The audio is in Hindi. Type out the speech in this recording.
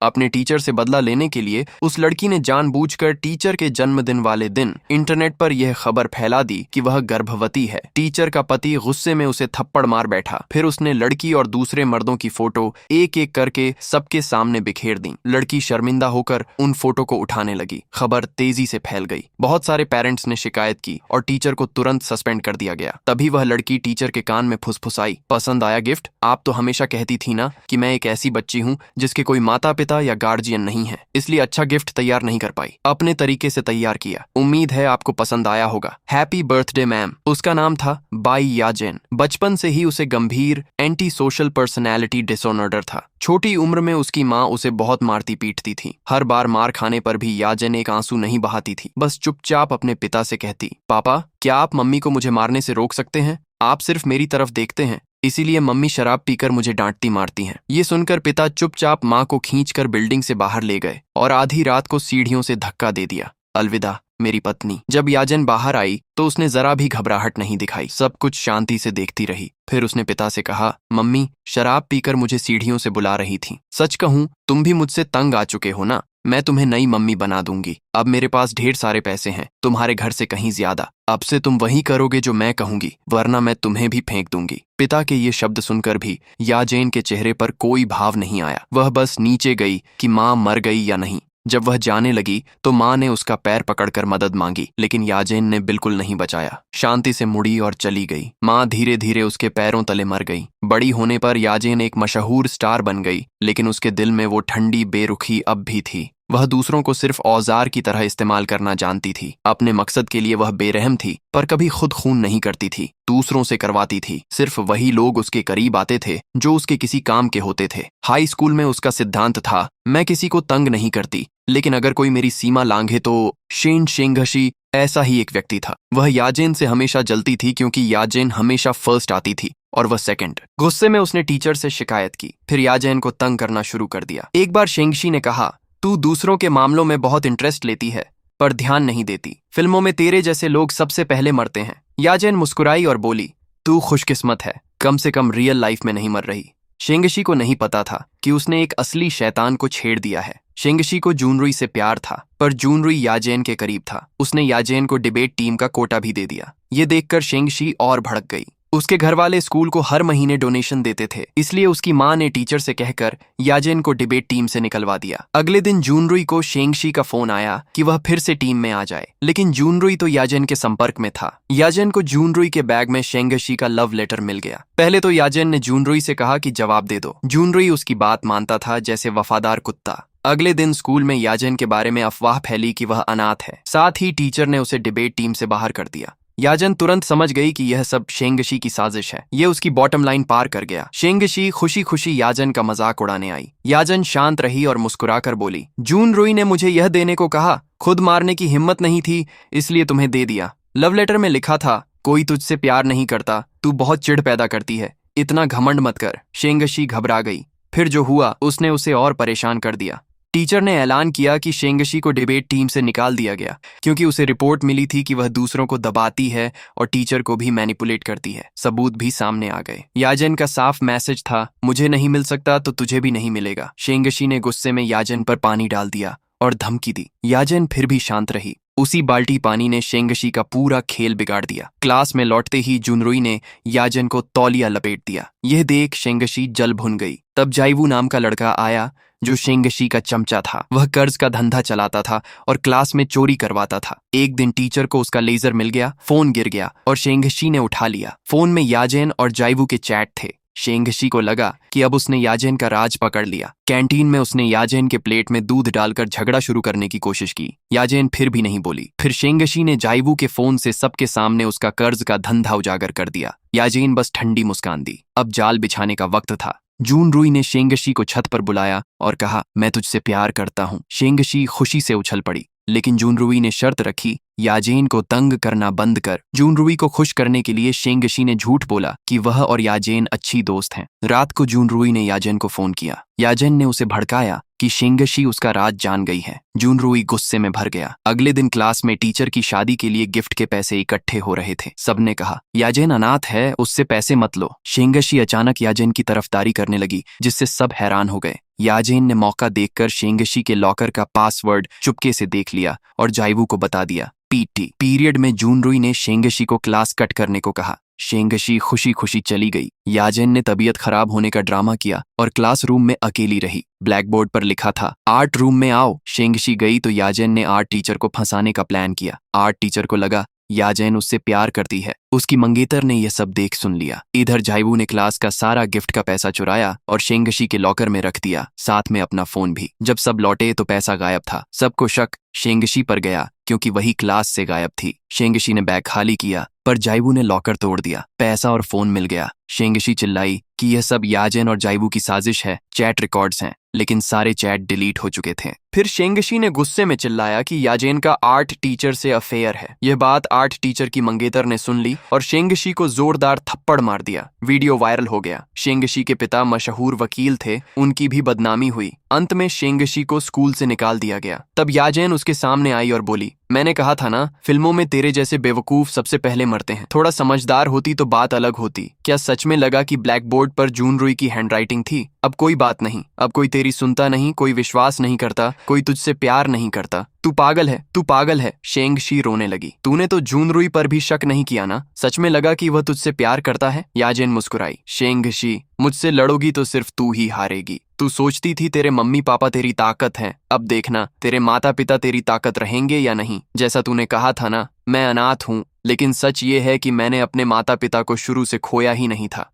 अपने टीचर से बदला लेने के लिए उस लड़की ने जानबूझकर टीचर के जन्मदिन वाले दिन इंटरनेट पर यह खबर फैला दी कि वह गर्भवती है। टीचर का पति गुस्से में उसे थप्पड़ मार बैठा। फिर उसने लड़की और दूसरे मर्दों की फोटो एक एक करके सबके सामने बिखेर दी। लड़की शर्मिंदा होकर उन फोटो को उठाने लगी। खबर तेजी से फैल गई। बहुत सारे पेरेंट्स ने शिकायत की और टीचर को तुरंत सस्पेंड कर दिया गया। तभी वह लड़की टीचर के कान में फुसफुसाई, पसंद आया गिफ्ट? आप तो हमेशा कहती थी ना कि मैं एक ऐसी बच्ची हूँ जिसके कोई माता पिता या गार्जियन नहीं है, इसलिए अच्छा गिफ्ट तैयार नहीं कर पाई। अपने तरीके से तैयार किया। उम्मीद है आपको पसंद आया होगा। Happy birthday ma'am. उसका नाम था बाई याजेन। बचपन से ही उसे गंभीर एंटी सोशल पर्सनैलिटी डिसऑर्डर था। छोटी उम्र में उसकी माँ उसे बहुत मारती पीटती थी। हर बार मार खाने पर भी याजेन एक आंसू नहीं बहाती थी, बस चुपचाप अपने पिता से कहती, पापा क्या आप मम्मी को मुझे मारने से रोक सकते हैं? आप सिर्फ मेरी तरफ देखते हैं, इसीलिए मम्मी शराब पीकर मुझे डांटती मारती हैं। ये सुनकर पिता चुपचाप माँ को खींचकर बिल्डिंग से बाहर ले गए और आधी रात को सीढ़ियों से धक्का दे दिया। अलविदा मेरी पत्नी। जब याजेन बाहर आई तो उसने जरा भी घबराहट नहीं दिखाई, सब कुछ शांति से देखती रही। फिर उसने पिता से कहा, मम्मी शराब पीकर मुझे सीढ़ियों से बुला रही थी। सच कहूं तुम भी मुझसे तंग आ चुके हो ना? मैं तुम्हें नई मम्मी बना दूंगी। अब मेरे पास ढेर सारे पैसे हैं, तुम्हारे घर से कहीं ज्यादा। अब से तुम वही करोगे जो मैं कहूंगी, वरना मैं तुम्हें भी फेंक दूंगी। पिता के ये शब्द सुनकर भी याजेन के चेहरे पर कोई भाव नहीं आया। वह बस नीचे गई कि माँ मर गई या नहीं। जब वह जाने लगी तो माँ ने उसका पैर पकड़कर मदद मांगी, लेकिन याजेन ने बिल्कुल नहीं बचाया। शांति से मुड़ी और चली गई। माँ धीरे धीरे उसके पैरों तले मर गई। बड़ी होने पर याजेन एक मशहूर स्टार बन गई, लेकिन उसके दिल में वो ठंडी बेरुखी अब भी थी। वह दूसरों को सिर्फ औजार की तरह इस्तेमाल करना जानती थी। अपने मकसद के लिए वह बेरहम थी, पर कभी खुद खून नहीं करती थी, दूसरों से करवाती थी। सिर्फ वही लोग उसके करीब आते थे जो उसके किसी काम के होते थे। हाई स्कूल में उसका सिद्धांत था, मैं किसी को तंग नहीं करती, लेकिन अगर कोई मेरी सीमा लांघे तो। शेन शेंगशी ऐसा ही एक व्यक्ति था। वह याजेन से हमेशा जलती थी क्योंकि याजेन हमेशा फर्स्ट आती थी और वह सेकंड। गुस्से में उसने टीचर से शिकायत की, फिर याजेन को तंग करना शुरू कर दिया। एक बार शेंगशी ने कहा, तू दूसरों के मामलों में बहुत इंटरेस्ट लेती है पर ध्यान नहीं देती। फिल्मों में तेरे जैसे लोग सबसे पहले मरते हैं। याजेन मुस्कुराई और बोली, तू खुशकिस्मत है, कम से कम रियल लाइफ में नहीं मर रही। शेंगशी को नहीं पता था कि उसने एक असली शैतान को छेड़ दिया है। शेंगशी को जूनरुई से प्यार था, पर जूनरुई याजेन के करीब था। उसने याजेन को डिबेट टीम का कोटा भी दे दिया। ये देखकर शेंगशी और भड़क गई। उसके घर वाले स्कूल को हर महीने डोनेशन देते थे, इसलिए उसकी माँ ने टीचर से कहकर याजेन को डिबेट टीम से निकलवा दिया। अगले दिन जूनरुई को शेंगशी का फोन आया कि वह फिर से टीम में आ जाए, लेकिन जूनरुई तो याजेन के संपर्क में था। याजेन को जूनरुई के बैग में शेंगशी का लव लेटर मिल गया। पहले तो याजेन ने जूनरुई से कहा कि जवाब दे दो। जूनरुई उसकी बात मानता था जैसे वफादार कुत्ता। अगले दिन स्कूल में याजेन के बारे में अफवाह फैली कि वह अनाथ है। साथ ही टीचर ने उसे डिबेट टीम से बाहर कर दिया। याजेन तुरंत समझ गई कि यह सब शेंगशी की साजिश है। यह उसकी बॉटम लाइन पार कर गया। शेंगशी खुशी खुशी याजेन का मजाक उड़ाने आई। याजेन शांत रही और मुस्कुराकर बोली, जूनरुई ने मुझे यह देने को कहा, खुद मारने की हिम्मत नहीं थी, इसलिए तुम्हें दे दिया। लव लेटर में लिखा था, कोई तुझसे प्यार नहीं करता, तू बहुत चिढ़ पैदा करती है, इतना घमंड मत कर। शेंगशी घबरा गई। फिर जो हुआ उसने उसे और परेशान कर दिया। टीचर ने ऐलान किया कि शेंगशी को डिबेट टीम से निकाल दिया गया क्योंकि उसे रिपोर्ट मिली थी कि वह दूसरों को दबाती है और टीचर को भी मैनिपुलेट करती है। सबूत भी सामने आ गए। याजेन का साफ मैसेज था, मुझे नहीं मिल सकता तो तुझे भी नहीं मिलेगा। शेंगशी ने गुस्से में याजेन पर पानी डाल दिया और धमकी दी। याजेन फिर भी शांत रही। उसी बाल्टी पानी ने शेंगशी का पूरा खेल बिगाड़ दिया। क्लास में लौटते ही जूनरुई ने याजेन को तौलिया लपेट दिया। यह देख शेंगशी जल भुन गई। तब जाइवू नाम का लड़का आया जो शेंगशी का चमचा था। वह कर्ज का धंधा चलाता था और क्लास में चोरी करवाता था। एक दिन टीचर को उसका लेजर मिल गया, फोन गिर गया और शेंगशी ने उठा लिया। फोन में याजेन और जाइवू के चैट थे। शेंगशी को लगा कि अब उसने याजेन का राज पकड़ लिया। कैंटीन में उसने याजेन के प्लेट में दूध डालकर झगड़ा शुरू करने की कोशिश की। याजेन फिर भी नहीं बोली। फिर शेंगशी ने जाइवू के फोन से सबके सामने उसका कर्ज का धंधा उजागर कर दिया। याजेन बस ठंडी मुस्कान दी। अब जाल बिछाने का वक्त था। जूनरुई ने शेंगशी को छत पर बुलाया और कहा, मैं तुझसे प्यार करता हूँ। शेंगशी खुशी से उछल पड़ी, लेकिन जूनरुई ने शर्त रखी याजेन को तंग करना बंद कर। जूनरुई को खुश करने के लिए शेंगशी ने झूठ बोला कि वह और याजेन अच्छी दोस्त हैं। रात को जूनरुई ने याजेन को फोन किया। याजेन ने उसे भड़काया कि शेंगशी उसका राज जान गई है। जूनरुई गुस्से में भर गया। अगले दिन क्लास में टीचर की शादी के लिए गिफ्ट के पैसे इकट्ठे हो रहे थे। सबने कहा, याजेन अनाथ है, उससे पैसे मत लो। शेंगशी अचानक याजेन की तरफदारी करने लगी, जिससे सब हैरान हो गए। याजेन ने मौका देखकर शेंगशी के लॉकर का पासवर्ड चुपके से देख लिया और जाइवू को बता दिया। पीटी पीरियड में जूनरुई ने शेंगशी को क्लास कट करने को कहा। शेंगशी खुशी खुशी चली गई। याजेन ने तबीयत खराब होने का ड्रामा किया और क्लासरूम में अकेली रही। ब्लैक बोर्ड पर लिखा था, आर्ट रूम में आओ। शेंगशी गई तो याजेन ने आर्ट टीचर को फंसाने का प्लान किया। आर्ट टीचर को लगा याजेन उससे प्यार करती है। उसकी मंगेतर ने यह सब देख सुन लिया। इधर जाइवू ने क्लास का सारा गिफ्ट का पैसा चुराया और शेंगशी के लॉकर में रख दिया, साथ में अपना फोन भी। जब सब लौटे तो पैसा गायब था। सबको शक शेंगशी पर गया क्योंकि वही क्लास से गायब थी। शेंगशी ने बैग खाली किया पर जाइवू ने लॉकर तोड़ दिया। पैसा और फोन मिल गया। शेंगशी चिल्लाई कि यह सब याजेन और जाइवू की साजिश है। चैट रिकॉर्ड्स हैं, लेकिन सारे चैट डिलीट हो चुके थे। फिर शेंगशी ने गुस्से में चिल्लाया कि याजेन का आर्ट टीचर से अफेयर है। यह बात आर्ट टीचर की मंगेतर ने सुन ली और शेंगशी को जोरदार थप्पड़ मार दिया। वीडियो वायरल हो गया। शेंगशी के पिता मशहूर वकील थे, उनकी भी बदनामी हुई। अंत में शेंगशी को स्कूल से निकाल दिया गया। तब याजेन उसके सामने आई और बोली, मैंने कहा था ना, फिल्मों में तेरे जैसे बेवकूफ सबसे पहले मरते हैं। थोड़ा समझदार होती तो बात अलग होती। क्या सच में लगा कि ब्लैक बोर्ड पर जूनरुई की हैंडराइटिंग थी? अब कोई बात नहीं, अब कोई तेरी सुनता नहीं, कोई विश्वास नहीं करता, कोई तुझसे प्यार नहीं करता। तू पागल है, तू पागल है। शेंगशी रोने लगी। तूने तो जूनरुई पर भी शक नहीं किया ना? सच में लगा कि वह तुझसे प्यार करता है? याजेन मुस्कुराई। शेंगशी, मुझसे लड़ोगी तो सिर्फ तू ही हारेगी। तू सोचती थी तेरे मम्मी पापा तेरी ताकत हैं, अब देखना तेरे माता पिता तेरी ताकत रहेंगे या नहीं। जैसा तूने कहा था ना, मैं अनाथ हूँ, लेकिन सच ये है कि मैंने अपने माता पिता को शुरू से खोया ही नहीं था।